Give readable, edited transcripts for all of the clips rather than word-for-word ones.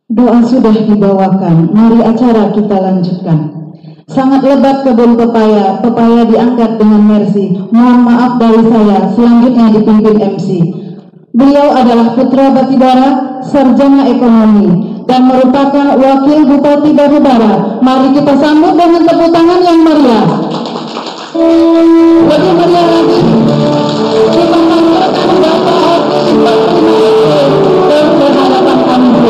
Doa sudah dibawakan, mari acara kita lanjutkan. Sangat lebat kebun pepaya, pepaya diangkat dengan mercy. Mohon maaf dari saya, selanjutnya dipimpin MC. Beliau adalah putra Batibara, sarjana ekonomi, dan merupakan wakil Bupati Batubara. Mari kita sambut dengan tepuk tangan yang meriah. Lebih meriah lagi, kita panggilkan Bapak Haji dan berhadapan kami.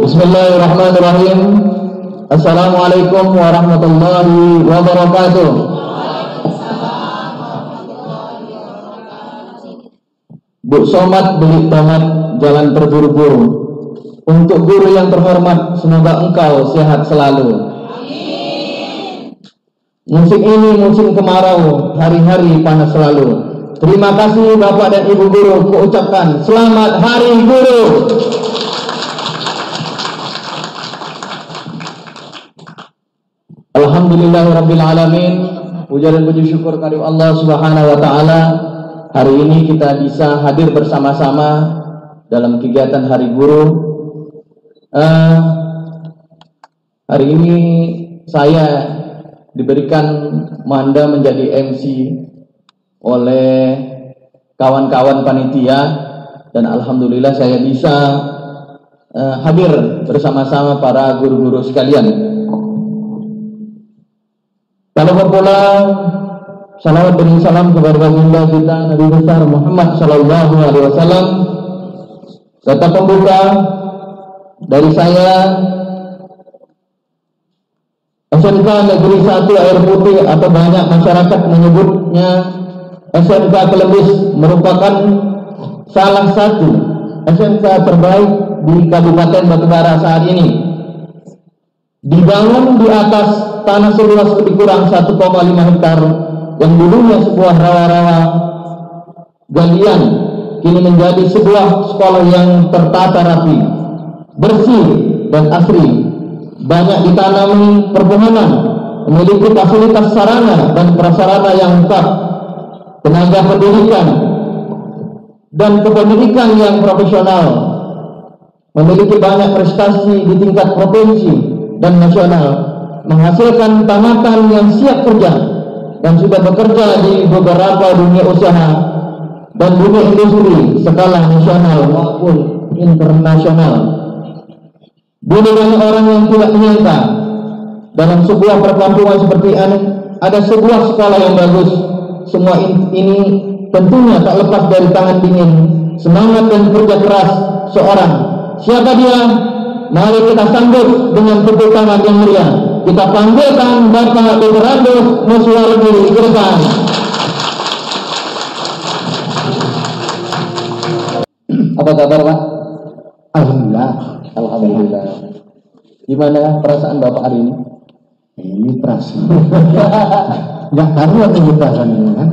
Bismillahirrahmanirrahim. Assalamualaikum warahmatullahi wabarakatuh. Bu Somad beli tomat jalan terburu-buru. Untuk guru yang terhormat, semoga engkau sehat selalu. Musim ini musim kemarau, hari-hari panas selalu. Terima kasih Bapak dan Ibu guru, kuucapkan selamat Hari Guru. Alhamdulillahirrabbilalamin. Puja dan puji syukur kepada Allah Subhanahu wa ta'ala. Hari ini kita bisa hadir bersama-sama dalam kegiatan Hari Guru. Hari ini saya diberikan manda menjadi MC oleh kawan-kawan panitia, dan alhamdulillah saya bisa hadir bersama-sama para guru-guru sekalian. Salam pula salawat dan salam kepada baginda kita Nabi besar Muhammad sallallahu alaihi wasallam. Kata pembuka dari saya, SMK Negeri 1 Air Putih atau banyak masyarakat menyebutnya SMK Kelembis, merupakan salah satu SMK terbaik di Kabupaten Batubara saat ini. Dibangun di atas tanah seluas lebih kurang 1,5 hektar yang dulunya sebuah rawa-rawa galian, kini menjadi sebuah sekolah yang tertata rapi, bersih dan asri. Banyak ditanami perpohonan, memiliki fasilitas sarana dan prasarana yang lengkap, tenaga pendidikan dan kependidikan yang profesional, memiliki banyak prestasi di tingkat provinsi dan nasional, menghasilkan tamatan yang siap kerja dan sudah bekerja di beberapa dunia usaha dan dunia industri skala nasional maupun internasional. Dulu banyak orang yang tidak menyangka dalam sebuah perkampungan seperti ini ada sebuah sekolah yang bagus. Semua ini tentunya tak lepas dari tangan dingin, semangat dan kerja keras seorang. Siapa dia? Mari kita sambut dengan tepuk tangan yang meriah. Kita panggilkan Bapak Dr. Andus Muswardi ke depan. Apa kabar Pak? Alhamdulillah. Alhamdulillah. Gimana perasaan Bapak hari ini? Ini perasaan. Nggak karuan ini perasaan ini kan?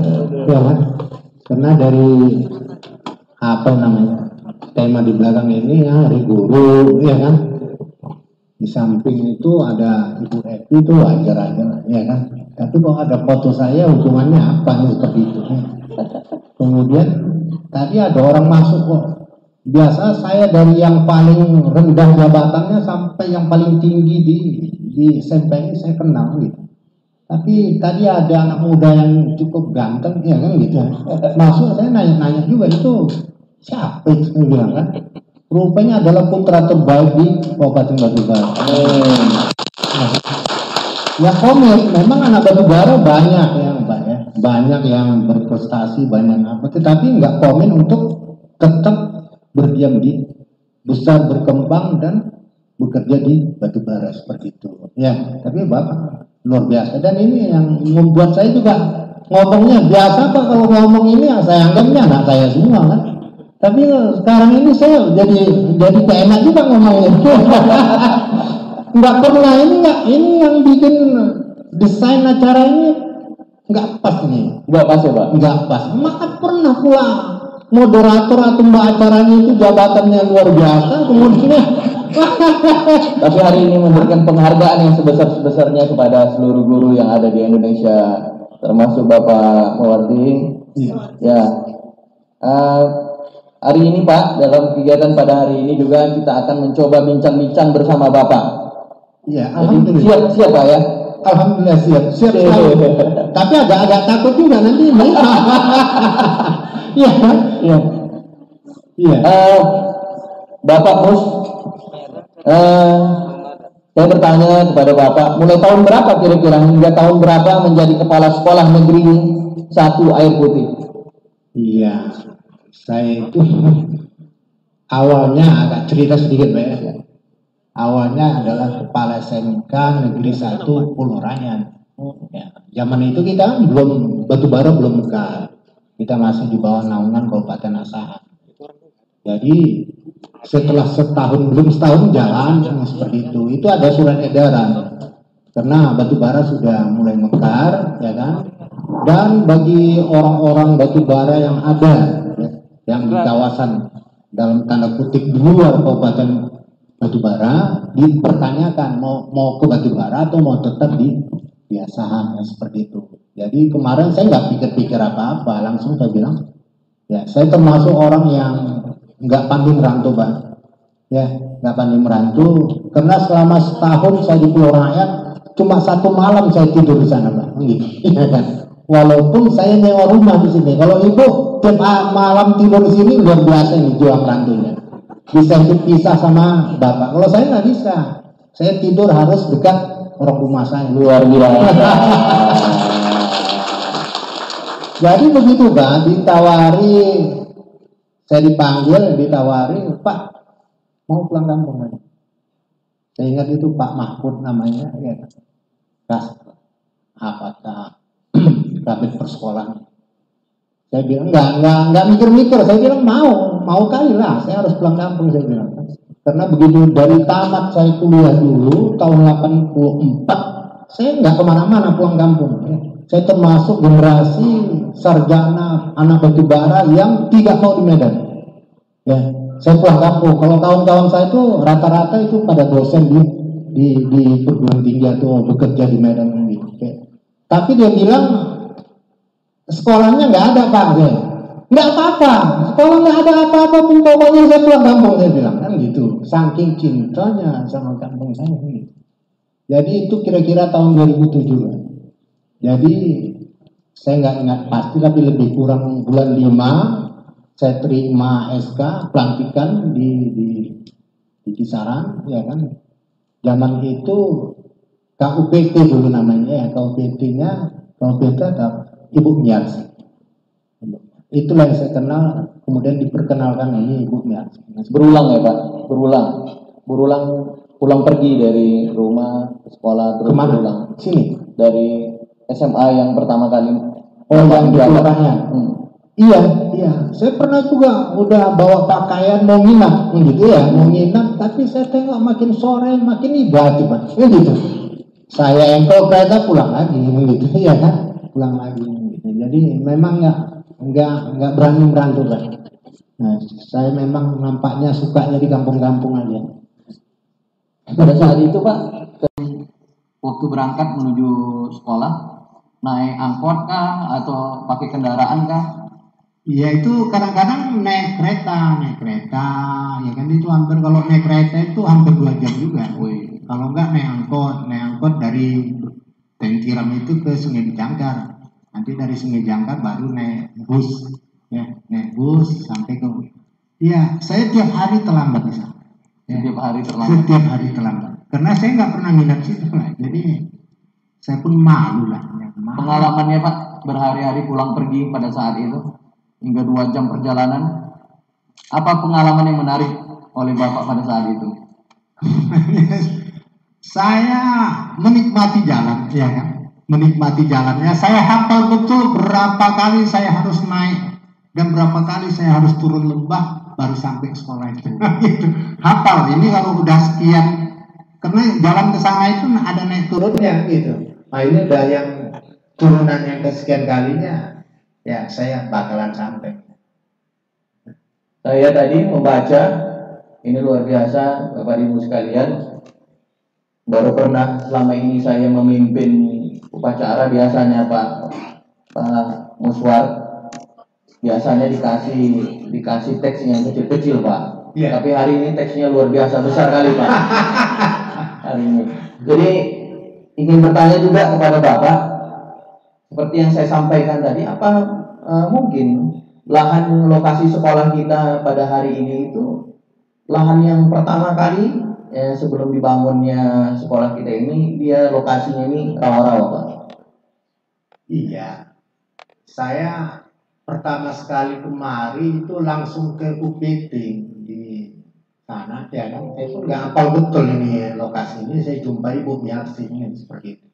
Ya kan? Karena dari apa namanya tema di belakang ini ya Hari Guru, ya kan? Di samping itu ada Ibu Evi, itu wajar aja, ya kan? Tapi kalau ada foto saya, hubungannya apa nih seperti itu? Kemudian tadi ada orang masuk kok. Biasa saya dari yang paling rendah jabatannya sampai yang paling tinggi di SMP ini saya kenal gitu. Tapi tadi ada anak muda yang cukup ganteng, ya kan gitu. Masuk saya nanya-nanya juga, itu siapa itu, saya bilang kan. Rupanya adalah putra terbaik di Kabupaten Batubara. Ya komit, memang anak Batubara banyak ya Mbak ya, banyak yang berprestasi, banyak apa, tetapi nggak komen untuk tetap berdiam di besar, berkembang dan bekerja di Batubara seperti itu. Ya, tapi Bapak luar biasa, dan ini yang membuat saya juga ngomongnya biasa Pak, kalau ngomong ini saya anggapnya anak saya semua kan. Tapi sekarang ini saya jadi keenak juga ngomongnya. Nggak pernah ini yang bikin desain acara ini nggak pas nih. Nggak pas ya Pak? Nggak pas. Maka pernah pula moderator atau mbak acaranya itu jabatannya luar biasa, kemudian tapi hari ini memberikan penghargaan yang sebesar-besarnya kepada seluruh guru yang ada di Indonesia, termasuk Bapak Mawardi. Ya, hari ini Pak, dalam kegiatan pada hari ini juga kita akan mencoba bincang-bincang bersama Bapak. Iya, jadi siap Pak ya. Alhamdulillah siap. Tapi agak takut juga nanti. Iya. Iya. Bapak Mus, saya bertanya kepada Bapak, mulai tahun berapa kira-kira hingga tahun berapa menjadi kepala sekolah negeri 1 Air Putih? Iya, saya itu awalnya agak cerita sedikit Pak ya. Awalnya adalah kepala SMK Negeri 1 Pulau Rayan. Ya, zaman itu kita belum batubara belum mekar. Kita masih di bawah naungan Kabupaten Asahan. Jadi setelah belum setahun jalan seperti itu. Itu ada surat edaran karena batubara sudah mulai mekar, ya kan? Dan bagi orang-orang batubara yang ada, ya, yang di kawasan dalam tanda kutip di luar Kabupaten batubara, dipertanyakan mau ke batubara atau mau tetap di Asahan, ya, seperti itu. Jadi kemarin saya nggak pikir-pikir apa-apa, langsung saya bilang, ya saya termasuk orang yang nggak pandai merantau Pak, ya nggak pandai merantau, karena selama setahun saya di Pulau Rakyat cuma 1 malam saya tidur di sana Pak, gitu, ya kan. Walaupun saya nyewa rumah di sini, kalau ibu tiap malam tidur di sini luar biasa ini jual merantaunya, bisa pisah sama bapak. Kalau saya nggak bisa, saya tidur harus dekat orang rumah saya. Luar biasa. Jadi begitu Pak, saya ditawari, Pak mau pulang kampung kan? Saya ingat itu Pak Mahfud namanya, ya. Kabit persekolahan. Saya bilang nggak mikir-mikir, saya bilang mau kali lah, saya harus pulang kampung, saya bilang. Karena begitu dari tamat saya kuliah dulu tahun 84, saya nggak kemana-mana pulang kampung. Ya. Saya termasuk generasi sarjana anak batubara yang tidak mau di Medan. Ya, saya pulang kampung. Kalau kawan-kawan saya itu rata-rata itu pada dosen di perguruan tinggi atau bekerja di Medan gitu. Ya. Tapi dia bilang sekolahnya nggak ada Pak. Ya. Nggak apa-apa, sekolah nggak ada apa-apa pun, pokoknya saya pulang kampung, saya bilang kan gitu. Saking cintanya sama kampung saya gitu. Jadi itu kira-kira tahun 2007 kan. Jadi saya nggak ingat pasti, tapi lebih kurang bulan 5 saya terima SK pelantikan di Kisaran, ya kan. Zaman itu KUPT dulu namanya ya, KUPT ada Ibu Miarsi. Itulah yang saya kenal, kemudian diperkenalkan ini Ibu Miarsi. Berulang ya Pak, berulang pulang pergi dari rumah ke sekolah terus kemana? Berulang Sini dari SMA yang pertama kali. Oh, yang di Pulau Iya. Saya pernah juga udah bawa pakaian mau nginap, gitu ya, mau nginap. Tapi saya tengok makin sore makin ibadah, Pak, gitu. Saya engkol kereta pulang lagi, gitu, ya kan, pulang lagi. Gitu. Jadi memang nggak berani merantau, Pak. Nah, saya memang nampaknya sukanya di kampung-kampung aja. Pada saat itu Pak, waktu berangkat menuju sekolah, naik angkot kah atau pakai kendaraan kah? Iya, itu kadang-kadang naik kereta, ya kan, itu hampir, kalau naik kereta itu hampir 2 jam juga. Kalau enggak naik angkot dari Tengkiram itu ke Sungai Jangkar. Nanti dari Sungai Jangkar baru naik bus, ya, naik bus sampai ke. Iya, saya tiap hari terlambat di sana. Ya. Setiap hari terlambat. Karena saya nggak pernah nginap situ lah. Jadi saya pun malu lah. Pengalamannya Pak, berhari-hari pulang pergi pada saat itu hingga 2 jam perjalanan. Apa pengalaman yang menarik oleh Bapak pada saat itu? Saya menikmati jalan, ya kan. menikmati jalannya. Saya hafal betul berapa kali saya harus naik dan berapa kali saya harus turun lembah baru sampai sekolah itu. Gitu. Hafal. Ini kalau udah sekian, karena jalan ke sana itu ada naik turunnya gitu. Nah ini udah yang turunan yang kesekian kalinya, ya saya bakalan sampai. Saya tadi membaca, ini luar biasa Bapak Ibu sekalian. Baru pernah selama ini saya memimpin upacara, biasanya Pak Muswar biasanya dikasih teks yang kecil-kecil Pak. Yeah. Tapi hari ini teksnya luar biasa besar kali Pak. Hari ini. Jadi ingin bertanya juga kepada Bapak, seperti yang saya sampaikan tadi, apa mungkin lahan lokasi sekolah kita pada hari ini itu lahan yang pertama kali sebelum dibangunnya sekolah kita ini, dia lokasinya ini rawa-rawa Pak? Iya, saya pertama sekali kemari itu langsung ke UPT di sana, ya kan? Saya pun nggak hafal betul ini lokasi ini. Saya jumpa Ibu Miarsi ini seperti itu.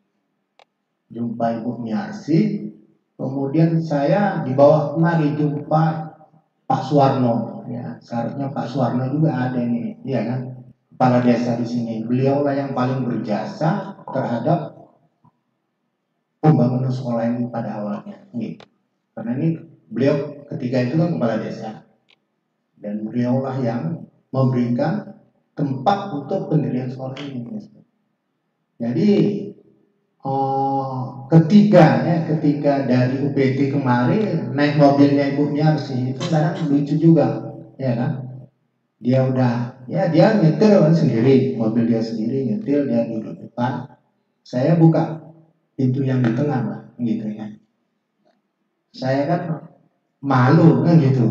Jumpa Ibu Miarsi, kemudian saya dibawa kemari jumpa Pak Suwarno. Ya, seharusnya Pak Suwarno juga ada nih, ya kan? Kepala desa di sini. Beliau lah yang paling berjasa terhadap pembangunan sekolah ini pada awalnya. Nih, karena ini beliau ketika itu kan kepala desa, dan beliau lah yang memberikan tempat untuk pendirian sekolah ini. Jadi ketika dari UPT kemarin naik mobilnya Ibu Miarsi itu kadang lucu juga, ya kan? Dia udah, ya dia nyetir sendiri, mobil dia sendiri nyetir, dia di depan. Saya buka pintu yang di tengah Pak, gitu ya. Saya kan malu kan gitu,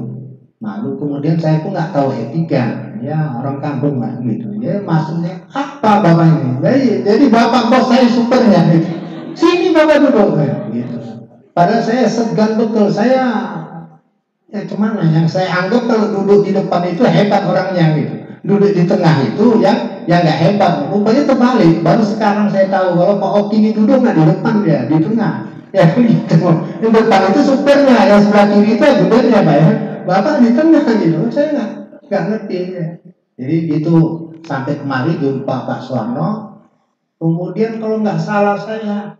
malu. Kemudian saya pun nggak tahu etika, ya orang kampung Pak, gitu. Ya maksudnya apa Bapak ini? Jadi Bapak bos saya supernya gitu. Sini Bapak duduk gitu. Padahal saya segan betul. Saya ya cuman yang saya anggap kalau duduk di depan itu hebat orangnya gitu. Duduk di tengah itu yang nggak hebat. Rupanya terbalik. Baru sekarang saya tahu kalau Pak Oki ini duduk nggak di depan, dia di tengah. Ya gitu. Di depan itu supirnya, yang sebelah kiri itu ajudannya Pak ya. Bapak di tengah gitu. Saya nggak ngerti ya. Jadi gitu, sampai kemari jumpa Pak Suwarno. Kemudian kalau nggak salah saya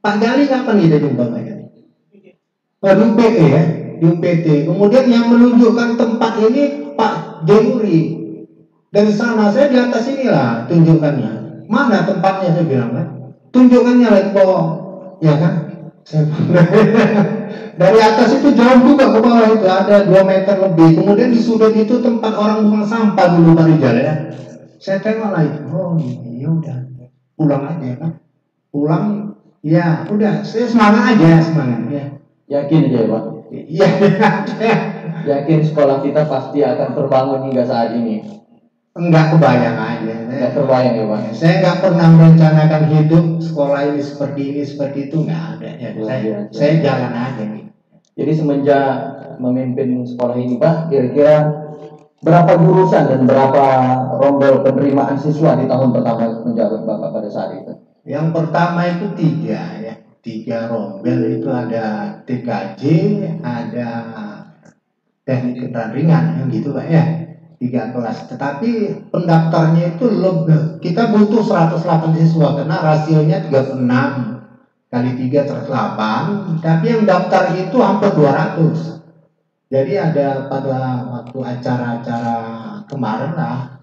Pak Gali kapan dia jumpa Pak Gali? Di UPT ya, di UPT. Kemudian yang menunjukkan tempat ini Pak Jenuri. Dari sana saya di atas inilah tunjukkannya. Mana tempatnya saya bilang kan? Tunjukkannya Letpo, ya kan? Dari atas itu jauh juga ke bawah itu ada 2 meter lebih. Kemudian di sudut itu tempat orang buang sampah dulu Pak Rijal ya. Saya tengok lah itu, oh iya udah, pulang aja kan? Pulang. Ya, udah, saya semangat aja, semangat ya. Yakin aja Pak? Iya. Yakin sekolah kita pasti akan terbangun hingga saat ini? Enggak kebayang aja. Enggak terbayang ya Pak? Saya enggak pernah merencanakan hidup sekolah ini seperti itu, enggak ada. Ya, saya jalan aja nih. Jadi semenjak memimpin sekolah ini Pak, kira-kira berapa jurusan dan berapa rombel penerimaan siswa di tahun pertama menjabat Bapak pada saat itu? Yang pertama itu 3 ya, 3 rombel. Itu ada TKJ, ada teknik keterampilan yang gitu Pak ya, 3 kelas. Tetapi pendaftarnya itu lebih, kita butuh 108 siswa karena rasionya 36 kali 3 108, tapi yang daftar itu hampir 200. Jadi ada pada waktu acara-acara kemarin lah,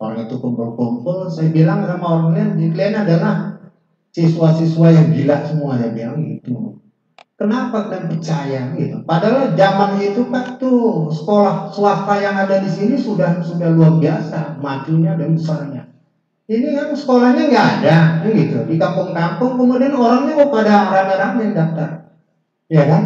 orang itu kumpul-kumpul, saya bilang sama orang lain, kalian adalah siswa-siswa yang gila semua, saya bilang gitu. Kenapa kalian percaya gitu? Padahal zaman itu Pak tuh sekolah swasta yang ada di sini sudah luar biasa majunya dan besarnya. Ini kan sekolahnya nggak ada, gitu. Di kampung-kampung kemudian orangnya pada rame-rame daftar, ya kan?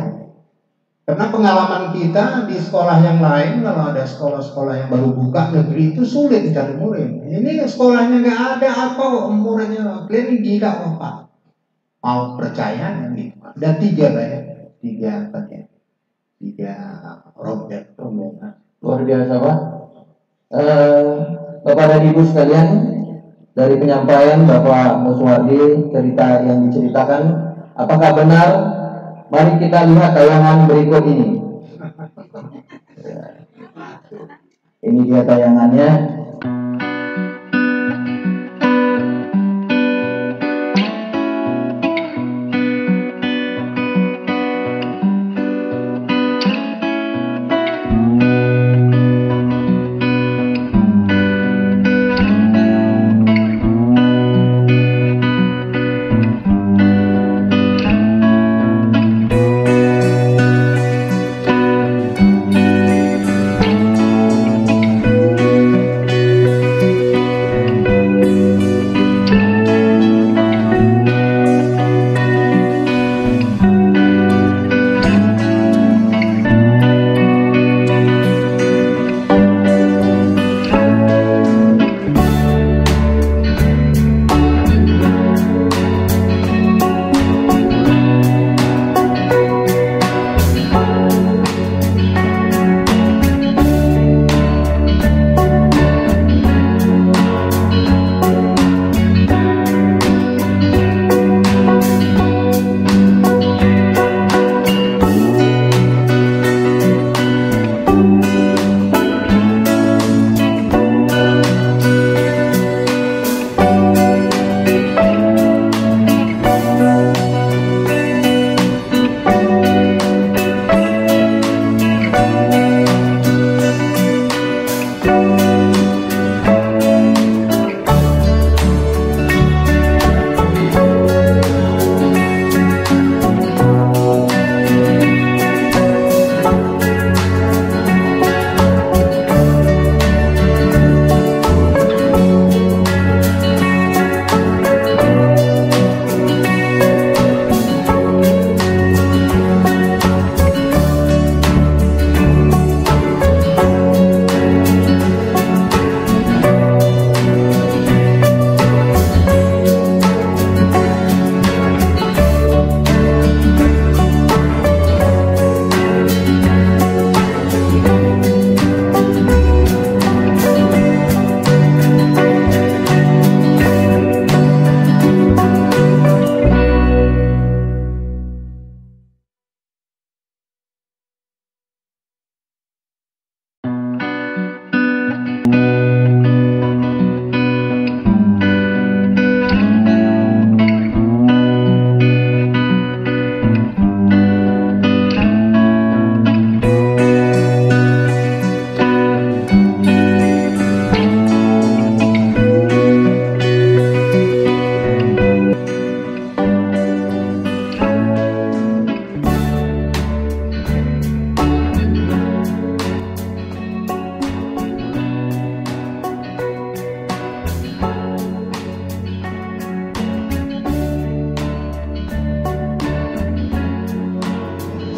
Karena pengalaman kita di sekolah yang lain, kalau ada sekolah-sekolah yang baru buka negeri itu sulit cari murid. Ini sekolahnya nggak ada, apa muridnya kalian gila Pak. Mau percaya kan gitu. Ada 3 Pak ya, 3 rombongan. Luar biasa Pak. Bapak dan Ibu sekalian, dari penyampaian Bapak Muswardi, cerita yang diceritakan, apakah benar? Mari kita lihat tayangan berikut ini. Ini dia tayangannya.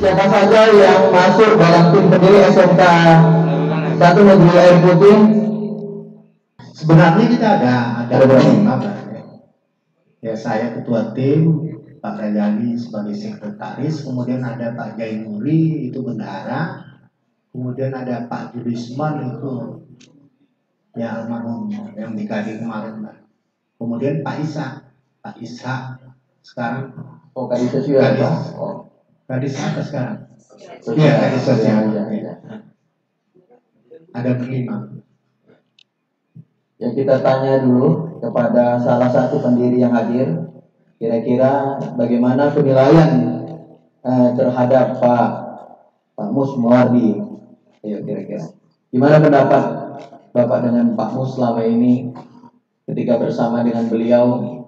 Siapa saja yang masuk dalam tim pendiri SMK 1 Negeri Air Putih? Sebenarnya kita ada 5 ya, saya ketua tim, Pak Rajali sebagai sekretaris, kemudian ada Pak Jainuri itu bendahara, kemudian ada Pak Judisman itu ya almarhum yang nikah kemarin, kemudian Pak Ishak sekarang Kadis sosial, Pak. Kadis apa sekarang? Iya, Kadis sosial. Ya. Ada 5. Ya, kita tanya dulu kepada salah satu pendiri yang hadir, kira-kira bagaimana penilaian terhadap Pak Mus Muswardi. Ayo, kira-kira gimana pendapat Bapak dengan Pak Mus selama ini ketika bersama dengan beliau?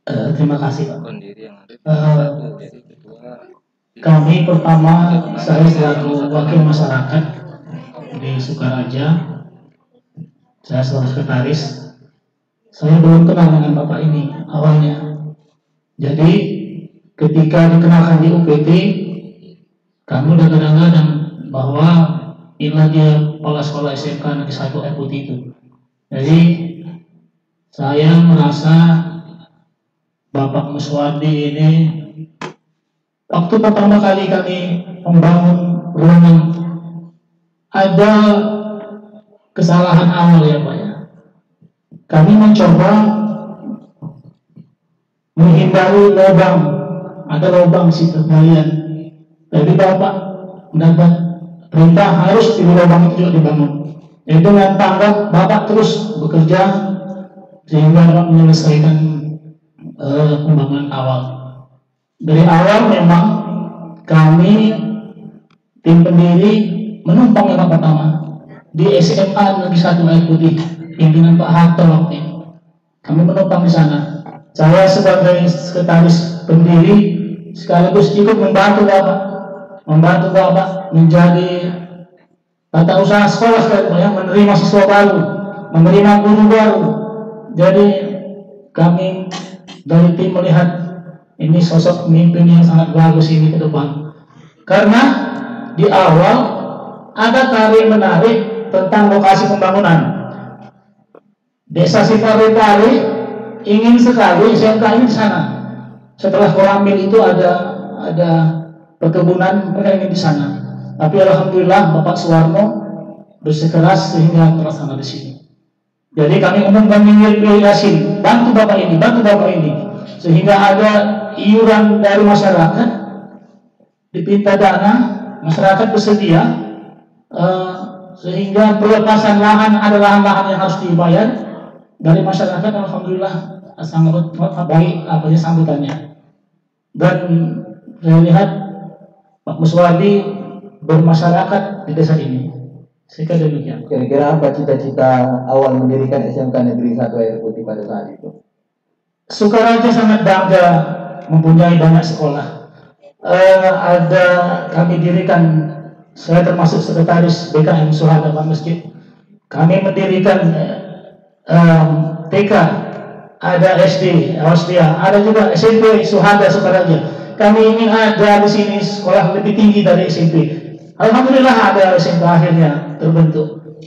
Terima kasih Pak. Kami pertama, saya selaku wakil masyarakat di Sukaraja, saya selaku sekretaris, saya belum kenal dengan Bapak ini awalnya. Jadi ketika dikenalkan di UPT, kami udah kadang-kadang bahwa inilah dia kepala sekolah SMK Negeri 1 Air Putih itu. Jadi saya merasa Bapak Muswardi ini waktu pertama kali kami membangun ruangan, ada kesalahan awal ya Pak ya. Kami mencoba menghindari lubang, ada lubang situ kalian. Jadi Bapak mendapat perintah harus di lubang itu juga dibangun. Jadi dengan tanggap Bapak terus bekerja sehingga dapat menyelesaikan pembangunan awal. Dari awal memang kami tim pendiri menumpang yang pertama di SMA Negeri 1 Air Putih pimpinan Pak Harto waktu itu. Kami menumpang di sana. Saya sebagai sekretaris pendiri sekaligus ikut membantu Bapak menjadi tata usaha sekolah sekaligus, menerima siswa baru, menerima guru baru. Jadi kami dari tim melihat ini sosok pemimpin yang sangat bagus ini ke depan. Karena di awal ada tarik menarik tentang lokasi pembangunan. Desa Siparitari ingin sekali SMK ini di sana. Setelah Koramil itu ada perkebunan, mereka ingin di sana. Tapi alhamdulillah Bapak Suwarno bersikeras sehingga terlaksana di sini. Jadi kami umumkan Minggu Yasin, bantu Bapak ini, sehingga ada iuran dari masyarakat, dipinta dana, masyarakat bersedia, sehingga pelepasan lahan, ada lahan-lahan yang harus dibayar dari masyarakat. Alhamdulillah sangat baik sambutannya. Dan saya lihat Pak Muswadi bermasyarakat di desa ini. Saya demikian. Kira-kira apa cita-cita awal mendirikan SMK Negeri 1 Air Putih pada saat itu? Sukaraja sangat bangga mempunyai banyak sekolah. Kami dirikan, saya termasuk sekretaris BKM Suhada Pak Masjid. Kami mendirikan TK, ada SD, Austia, ada juga SMP Suhada Sukaraja. Kami ingin ada di sini sekolah lebih tinggi dari SMP. Alhamdulillah ada SMP akhirnya terbentuk.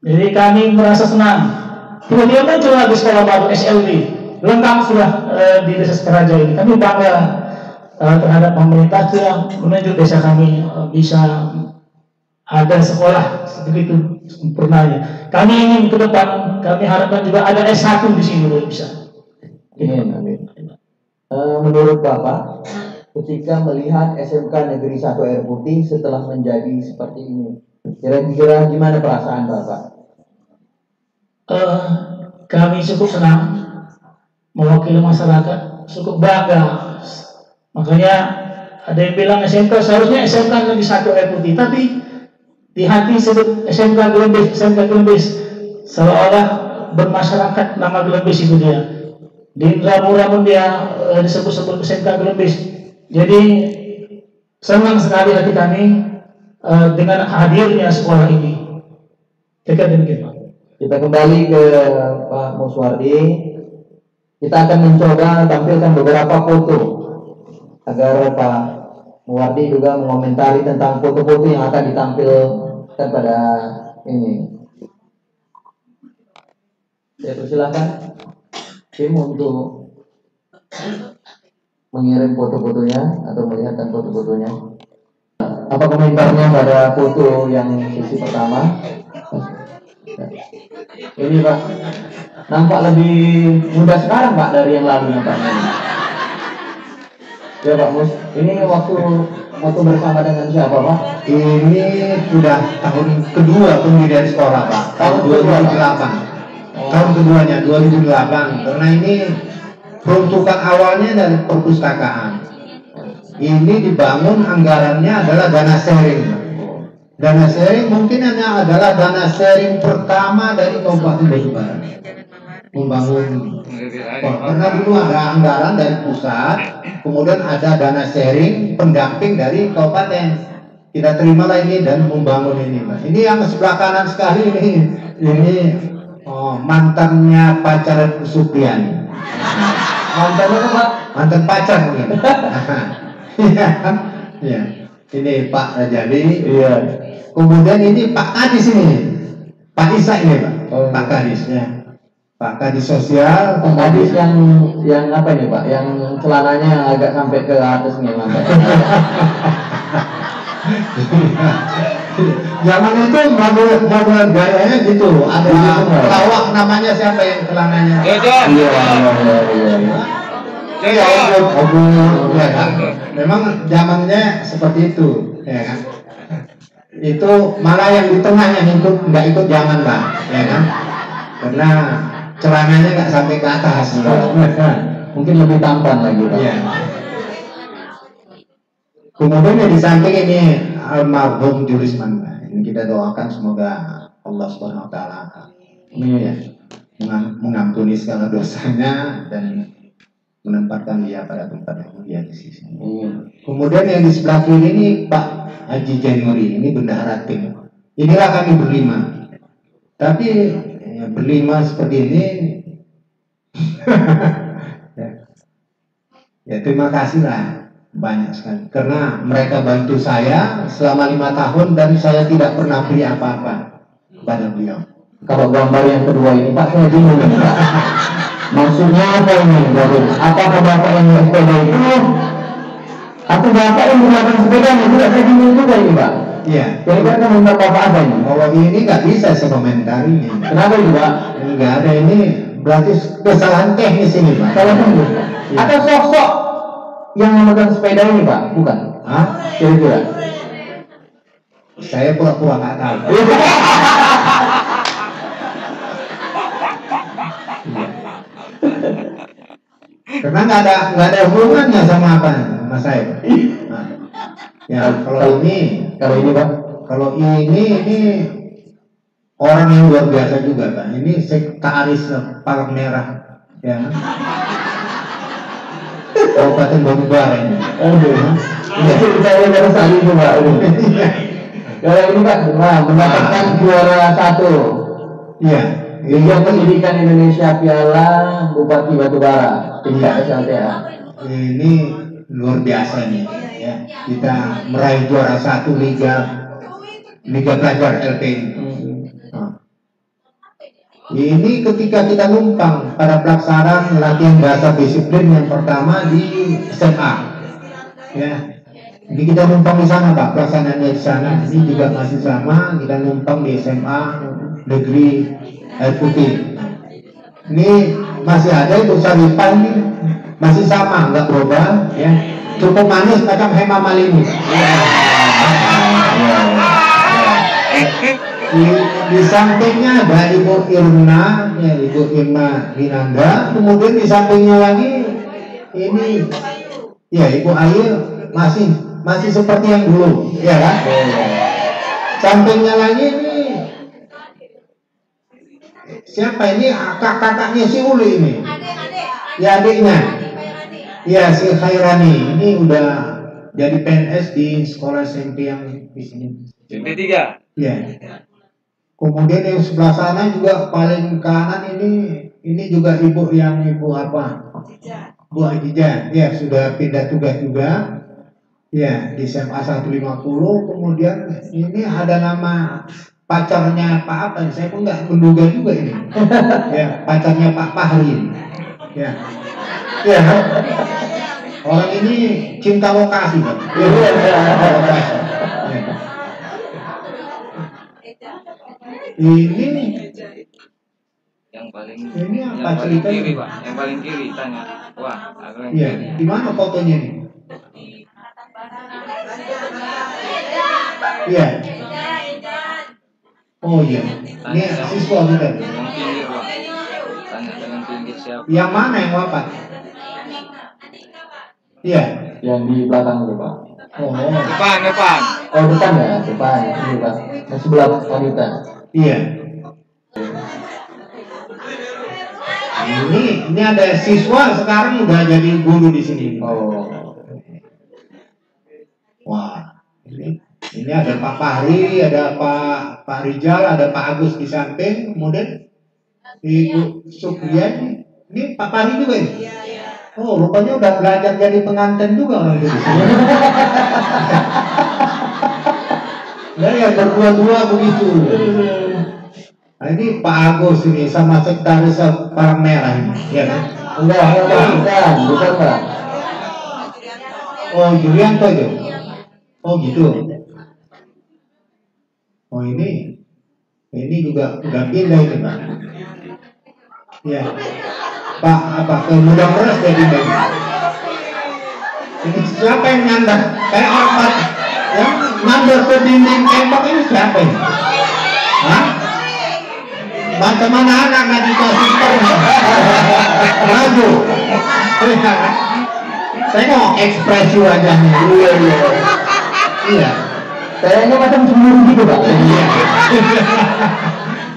Jadi kami merasa senang. Kemudian muncul lagi sekolah baru SLB, lengkap sudah di desa Sukaraja ini. Kami bangga terhadap pemerintah yang menunjuk desa kami bisa ada sekolah sebegitu sempurnanya. Kami ingin ke depan, kami harapkan juga ada S1 di sini bisa. Amin. Menurut Bapak, ketika melihat SMK Negeri 1 Air Putih setelah menjadi seperti ini, kira-kira gimana perasaan Bapak? Kami cukup senang mewakili masyarakat, cukup bangga. Makanya ada yang bilang SMK seharusnya SMK Negeri 1 Air Putih, tapi di hati sebut SMK Gelembis, seolah bermasyarakat nama Gelembis itu dia. Di ramu-ramu dia disebut-sebut SMK Gelembis. Jadi senang sekali hati kami dengan hadirnya sekolah ini. Kita demikian Pak. Kita kembali ke Pak Muswardi. Kita akan mencoba tampilkan beberapa foto agar Pak Muswardi juga mengomentari tentang foto-foto yang akan ditampilkan pada ini. Saya persilakan tim untuk mengirim foto-fotonya atau melihatkan foto-fotonya. Apa komentarnya pada foto yang sesi pertama? Ini Pak, nampak lebih muda sekarang Pak dari yang lalu nampaknya. Ya Pak Mus, ini waktu bersama dengan siapa Pak? Ini sudah tahun kedua pendirian sekolah Pak, tahun 2008. Tahun keduanya 2008, karena ini peruntukan awalnya dari perpustakaan. Ini dibangun anggarannya adalah dana sharing. Dana sharing mungkin hanya adalah dana sharing pertama dari Kabupaten Batubara. Membangun, karena dulu ada anggaran dari pusat, kemudian ada dana sharing pendamping dari kabupaten. Kita terimalah ini dan membangun ini. Ini yang sebelah kanan sekali ini mantannya pacar Supriyan. Mantannya apa? Mantan pacar mungkin. Ya. Ini Pak Rajali. Iya. Kemudian ini Pak Kadis ini. Pak Isa ini Pak. Pak Kadis ya. Pak Kadis sosial. Pak Kadis yang apa nih Pak? Yang celananya agak sampai ke atas nih Pak. Zaman itu model gayanya gitu, ada pelawak namanya siapa yang celananya? Iya, ya kan. Memang zamannya seperti itu, ya kan. Itu malah yang di tengah yang nggak ikut zaman Pak, ya kan. Karena celananya nggak sampai ke atas. Mungkin lebih tampan lagi Pak. Ya. Kemudian di samping ini almarhum Jurisman, ini kita doakan semoga Allah Subhanahu Wa Taala mengampuni segala dosanya dan menempatkan dia pada tempat yang mulia di sisi. Kemudian yang di sebelah kiri ini Pak Haji Januari, ini bendahara tim. Inilah kami berlima. Tapi ya, berlima seperti ini, ya terima kasih lah banyak sekali. Karena mereka bantu saya selama 5 tahun dan saya tidak pernah beri apa-apa kepada beliau. Kalau gambar yang kedua ini Pak, saya bingung Pak. Maksudnya apa ini? Apakah Bapak yang bersepeda itu atau Bapak yang menggunakan sepeda itu? Saya bingung juga ini Pak. Iya. Kira-kira komentar Bapak apa ini? Kalau ini nggak bisa saya komentari. Kenapa itu Pak? Nggak ada, ini berarti kesalahan teknis ini Pak. Salah teknis. Ada sosok yang memegang sepeda ini Pak? Bukan? Hah? Kira-kira? Saya pura-pura nggak tahu. Karena nggak ada hubungannya sama apa sama saya. Nah, ya kalau ini Pak, kalau ini orang yang luar biasa juga Pak. Ini sekretaris Palang Merah, ya. Kabupaten Bogor ini. Ini ceritanya baru saat itu Pak. Kalau ini Pak, mendapatkan juara 1. Iya. Liga Pendidikan Indonesia Piala Bupati Batubara tingkat SLTA. Ini luar biasa nih, ya. Kita meraih juara 1 Liga Pelajar LPI. Nah. Ini ketika kita numpang pada pelaksanaan latihan bahasa disiplin yang pertama di SMA, ya. Jadi kita numpang di sana Pak, pelaksanaannya di sana. Ini juga masih sama, kita numpang di SMA Negeri Air Putih. Ini masih ada itu Sarifan, ini masih sama, nggak berubah, ya. Cukup manis macam Hema Malini. Di sampingnya ada Ibu Irna, ya, Ibu Irna Winanda. Kemudian di sampingnya lagi ini, ya, Ibu Ayu masih seperti yang dulu, ya kan? Sampingnya lagi ini siapa ini? Kakaknya si Uli ini. Ya, adiknya. Ya, si Khairani. Ini udah jadi PNS di sekolah SMP yang di sini. SMP 3. Ya. Kemudian yang sebelah sana juga paling kanan ini juga ibu apa? Bu Ajija. Ya, sudah pindah tugas juga. Ya, di SMA 150. Kemudian ini ada nama pacarnya Pak apa? Saya pun nggak menduga juga ini. Ya, pacarnya Pak Fahri. Ya, ya. Orang ini cinta lokasi, Pak. Ya, lokasi. Ya. Ini Yang paling kiri Pak, yang paling kiri tanya. Wah, aku yang iya, kiri. di mana fotonya nih? Iya. Oh iya. Ini siswa kita. Yang pinggir Pak. Tanya dengan pinggir siapa? Yang mana yang wafat? Iya. Yang di belakang itu Pak. Oh. Depan. Oh depan ya, depan. Ini Pak. Yang sebelah wanita. Iya. Ini ada siswa sekarang udah jadi guru di sini. Oh. Wah, ini ada Pak Fahri, ada Pak Rijal, ada Pak Agus di samping, kemudian Ibu Supriya, ini Pak Fahri juga ini. Oh, rupanya udah belajar jadi pengantin juga orang itu di sini. Nah, yang berdua-dua begitu. Nah, ini Pak Agus ini sama sekretaris Palang Merah ini, ya kan? Bukan Pak. Oh, Julianto itu. Oh gitu. Oh ini juga nggak pindah ini Pak. Ya, Pak apa ke Mudah Meres jadi ini. Ini siapa yang nyandar? Kayak orang yang nyandar ke dinding tembok ini siapa ini? Hah? Bagaimana anak nggak dikasih pernah? Maju. Saya mau ekspresi wajahnya. Iya. Kayaknya macam cemburu gitu Pak.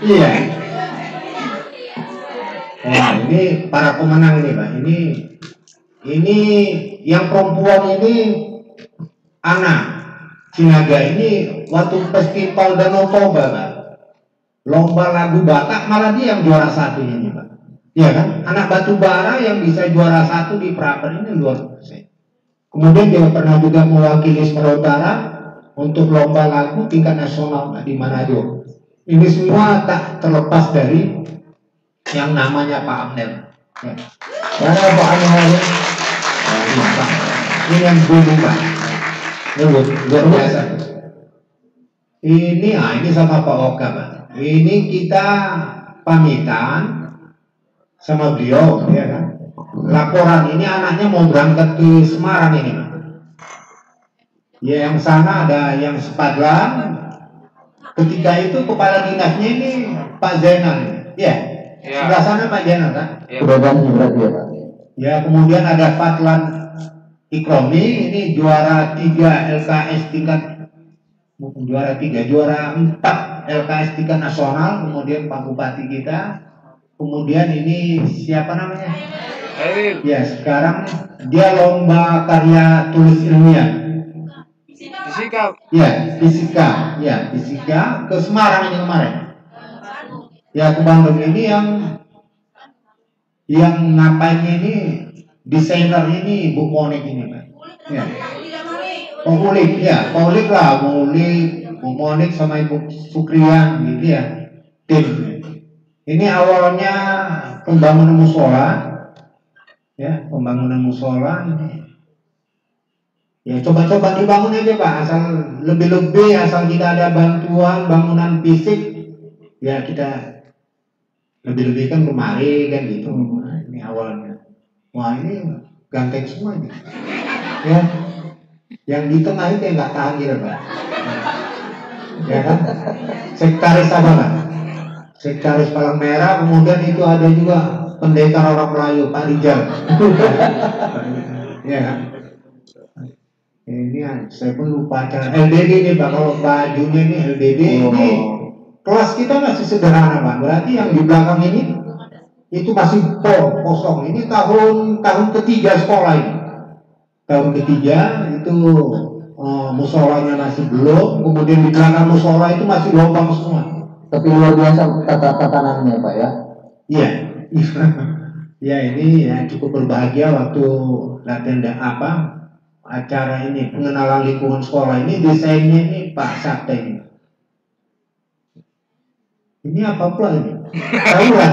Iya. Wah, ini para pemenang ini Pak. Ini yang perempuan ini Ana Sinaga ini waktu festival Danau Toba Pak. Lomba lagu Batak malah dia yang juara satu ini Pak. Iya kan? Anak Batubara yang bisa juara satu di Praper ini luar biasa. Kemudian dia pernah juga mewakili Sumatera Utara untuk lomba lagu tingkat nasional di Manado. Ini semua tak terlepas dari yang namanya Pak Amnel. Ya. Mana Pak Amnel? Ini yang dulu Pak. Ini luar biasa. Ini sama Pak Oka Pak. Ini kita pamitan sama beliau, ya kan? Laporan ini anaknya mau berangkat ke Semarang ini, Pak. Ya yang sana ada yang Sepadlan. Ketika itu kepala dinasnya ini Pak Zainal, ya. Sebelah sana Pak Zainal, kan? Kebetulan berarti ya Pak. Ya kemudian ada Fatlan Ikromi, ini juara 3 LKS tingkat juara 4 LKS tingkat nasional. Kemudian Pak Bupati kita, kemudian ini siapa namanya? Ya sekarang dia lomba karya tulis ilmiah. Fisika ke Semarang ini kemarin. Ya ke Bandung ini yang ngapain ini desainer ini Bu Monik ini Pak. Ya. Paulik lah, Bu Monik sama Ibu Sukrian gitu ya. Tim. Ini awalnya pembangunan musola. Ya, pembangunan musola ini. Ya coba-coba dibangun aja Pak, asal lebih-lebih, asal kita ada bantuan bangunan fisik, ya kita lebih-lebih kan kemari kan gitu. Nah, ini awalnya. Wah ini ganteng semua ini. Ya, yang di tengah itu yang nggak tahan gitu Pak. Ya kan? Sekretaris apa Pak? Sekretaris Palang Merah, kemudian itu ada juga pendekar orang Melayu Pak Rijal. Ya kan? Ini saya pun lupa acara LDD nih Pak, kalau bajunya ini LDD ini kelas kita masih sederhana Pak, berarti yang di belakang ini itu masih kosong. Ini tahun ketiga sekolah ini, tahun ketiga itu musolanya masih belum, kemudian di belakang musola itu masih lubang semua. Tapi luar biasa tatanannya Pak ya. Iya. Ya ini ya cukup berbahagia waktu latihan acara ini pengenalan lingkungan sekolah ini, desainnya ini Pak Sakte ini. Ini apa pula ini? Tauran.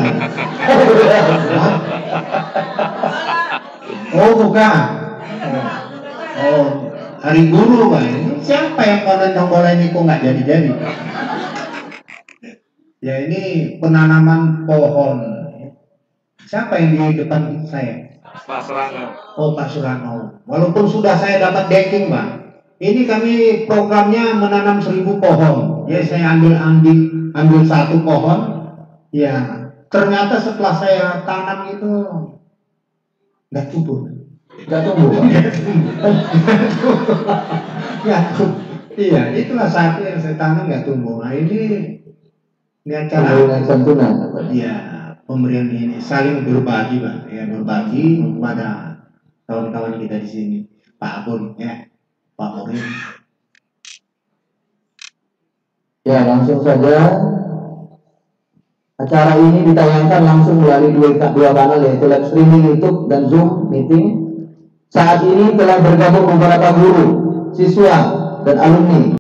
Oh bukan. Oh hari guru Pak. Ini siapa yang mau nendang bola ini kok nggak jadi-jadi? Ya ini penanaman pohon. Siapa yang di depan saya? Pak Surano. Oh Pak Surano. Walaupun sudah saya dapat backing Pak, ini kami programnya menanam 1000 pohon. Ya saya ambil 1 pohon. Ya ternyata setelah saya tanam itu nggak tumbuh. Nggak tumbuh. Iya itulah satu yang saya tanam nggak tumbuh. Nah ini acara. Santunan. Iya. Pemberian ini saling berbagi Pak, ya berbagi kepada kawan-kawan kita di sini, Pak Abun, ya, Pak Murin. Ya langsung saja acara ini ditayangkan langsung melalui dua kanal, yaitu live streaming YouTube dan Zoom meeting. Saat ini telah bergabung beberapa guru, siswa dan alumni